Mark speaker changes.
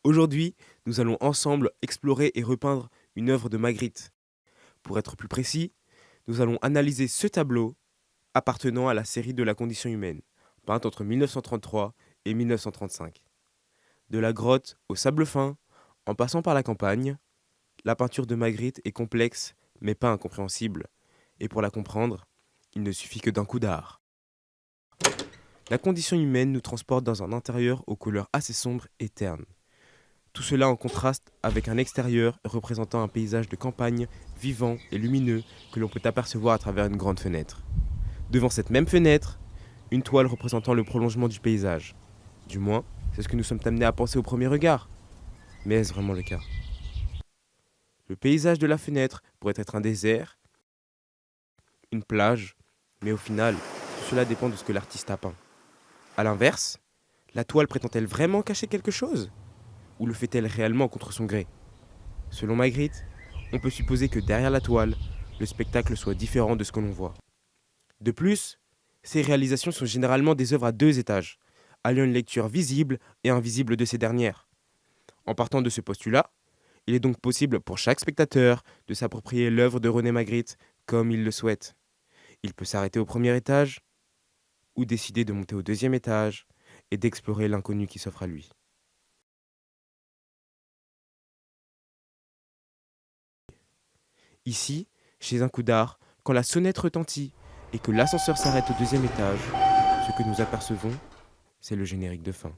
Speaker 1: Aujourd'hui, nous allons ensemble explorer et repeindre une œuvre de Magritte. Pour être plus précis, nous allons analyser ce tableau appartenant à la série de la condition humaine, peinte entre 1933 et 1935. De la grotte au sable fin, en passant par la campagne, la peinture de Magritte est complexe mais pas incompréhensible. Et pour la comprendre, il ne suffit que d'un coup d'art. La condition humaine nous transporte dans un intérieur aux couleurs assez sombres et ternes. Tout cela en contraste avec un extérieur représentant un paysage de campagne vivant et lumineux que l'on peut apercevoir à travers une grande fenêtre. Devant cette même fenêtre, une toile représentant le prolongement du paysage. Du moins, c'est ce que nous sommes amenés à penser au premier regard. Mais est-ce vraiment le cas? Le paysage de la fenêtre pourrait être un désert, une plage, mais au final, tout cela dépend de ce que l'artiste a peint. A l'inverse, la toile prétend-elle vraiment cacher quelque chose? Ou le fait-elle réellement contre son gré? Selon Magritte, on peut supposer que derrière la toile, le spectacle soit différent de ce que l'on voit. De plus, ces réalisations sont généralement des œuvres à deux étages, alliant une lecture visible et invisible de ces dernières. En partant de ce postulat, il est donc possible pour chaque spectateur de s'approprier l'œuvre de René Magritte comme il le souhaite. Il peut s'arrêter au premier étage, ou décider de monter au deuxième étage et d'explorer l'inconnu qui s'offre à lui. Ici, chez un coup d'art, quand la sonnette retentit et que l'ascenseur s'arrête au deuxième étage, ce que nous apercevons, c'est le générique de fin.